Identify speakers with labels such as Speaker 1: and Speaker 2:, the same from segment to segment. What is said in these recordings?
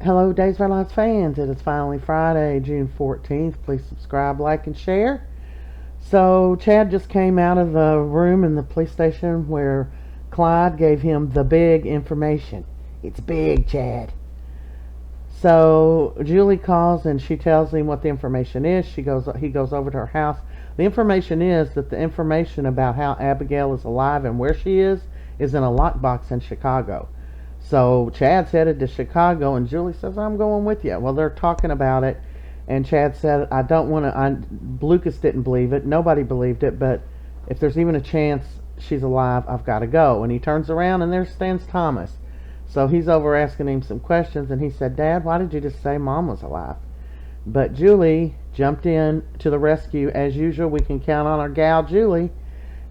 Speaker 1: Hello, Days of Our Lives fans. It is finally Friday, June 14th. Please subscribe, like, and share. So, Chad just came out of the room in the police station where Clyde gave him the big information. It's big, Chad. So, Julie calls and she tells him what the information is. He goes over to her house. The information is that the information about how Abigail is alive and where she is in a lockbox in Chicago. So Chad's headed to Chicago, and Julie says, I'm going with you. Well, they're talking about it, and Chad said, I don't want to, Lucas didn't believe it. Nobody believed it, but if there's even a chance she's alive, I've got to go. And he turns around, and there stands Thomas. So he's over asking him some questions, and he said, Dad, why did you just say Mom was alive? But Julie jumped in to the rescue. As usual, we can count on our gal, Julie,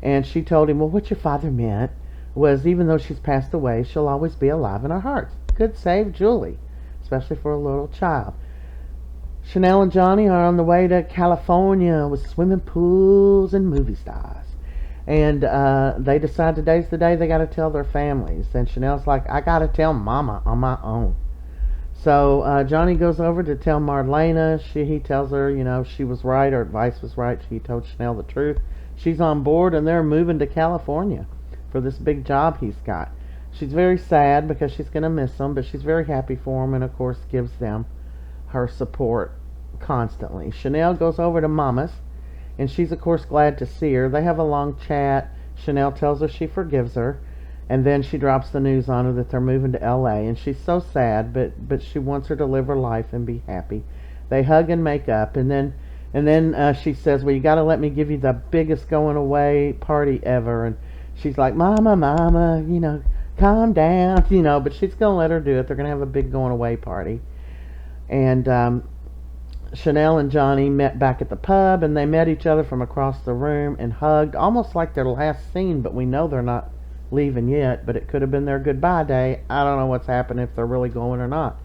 Speaker 1: and she told him, well, what your father meant was even though she's passed away, she'll always be alive in our hearts. Good save, Julie, especially for a little child. Chanele and Johnny are on the way to California with swimming pools and movie stars. And they decide today's the day they got to tell their families. And Chanel's like, I got to tell Mama on my own. So Johnny goes over to tell Marlena. He tells her, she was right, her advice was right. He told Chanele the truth. She's on board, and they're moving to California for this big job he's got. She's very sad because she's going to miss them, but she's very happy for them and, of course, gives them her support constantly. Chanele goes over to Mama's, and she's, of course, glad to see her. They have a long chat. Chanele tells her she forgives her, and then she drops the news on her that they're moving to L.A., and she's so sad, but she wants her to live her life and be happy. They hug and make up, and then she says, well, you got to let me give you the biggest going away party ever. And she's like, Mama, calm down, but she's going to let her do it. They're going to have a big going away party. And Chanele and Johnny met back at the pub, and they met each other from across the room and hugged, almost like their last scene, but we know they're not leaving yet, but it could have been their goodbye day. I don't know what's happening, if they're really going or not.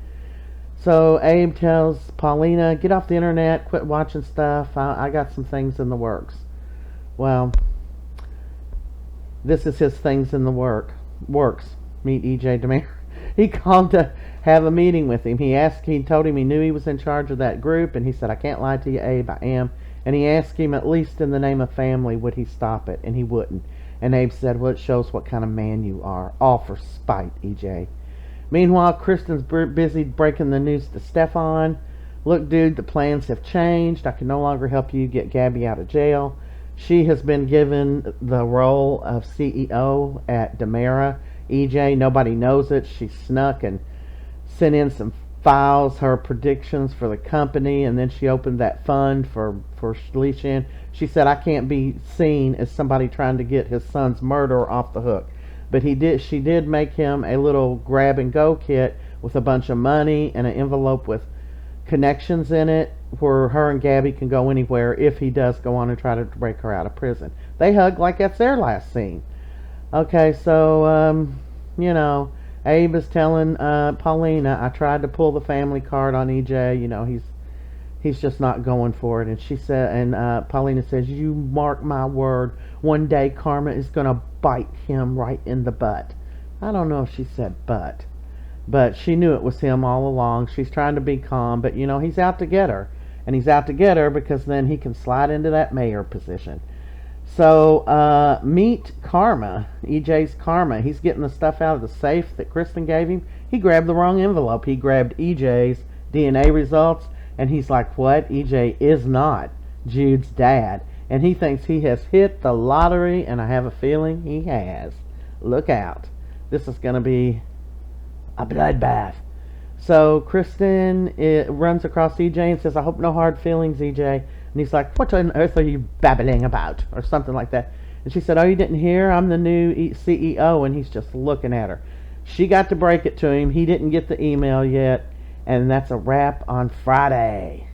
Speaker 1: So Abe tells Paulina, get off the internet, quit watching stuff. I got some things in the works. Well, this is his things in the works. Meet E.J. Dimera. He called to have a meeting with him. He told him he knew he was in charge of that group, and he said, I can't lie to you, Abe, I am. And he asked him, at least in the name of family, would he stop it, and he wouldn't. And Abe said, well, it shows what kind of man you are. All for spite, E.J. Meanwhile, Kristin's busy breaking the news to Stephan. Look, dude, the plans have changed. I can no longer help you get Gabby out of jail. She has been given the role of CEO at Dimera. EJ, nobody knows it. She snuck and sent in some files, her predictions for the company, and then she opened that fund for Stephan. She said, I can't be seen as somebody trying to get his son's murderer off the hook. But she did make him a little grab-and-go kit with a bunch of money and an envelope with connections in it where her and Gabby can go anywhere if he does go on and try to break her out of prison. They hug like that's their last scene. Okay, so, Abe is telling Paulina, I tried to pull the family card on EJ. He's just not going for it. And she said, and Paulina says, you mark my word, one day karma is going to bite him right in the butt. I don't know if she said butt, but she knew it was him all along. She's trying to be calm, but he's out to get her. And he's out to get her because then he can slide into that mayor position. So meet Karma, EJ's Karma. He's getting the stuff out of the safe that Kristin gave him. He grabbed the wrong envelope. He grabbed EJ's DNA results, and he's like, what? EJ is not Jude's dad. And he thinks he has hit the lottery, and I have a feeling he has. Look out. This is going to be a bloodbath. So Kristin runs across EJ and says, I hope no hard feelings, EJ. And he's like, what on earth are you babbling about? Or something like that. And she said, oh, you didn't hear? I'm the new CEO. And he's just looking at her. She got to break it to him. He didn't get the email yet. And that's a wrap on Friday.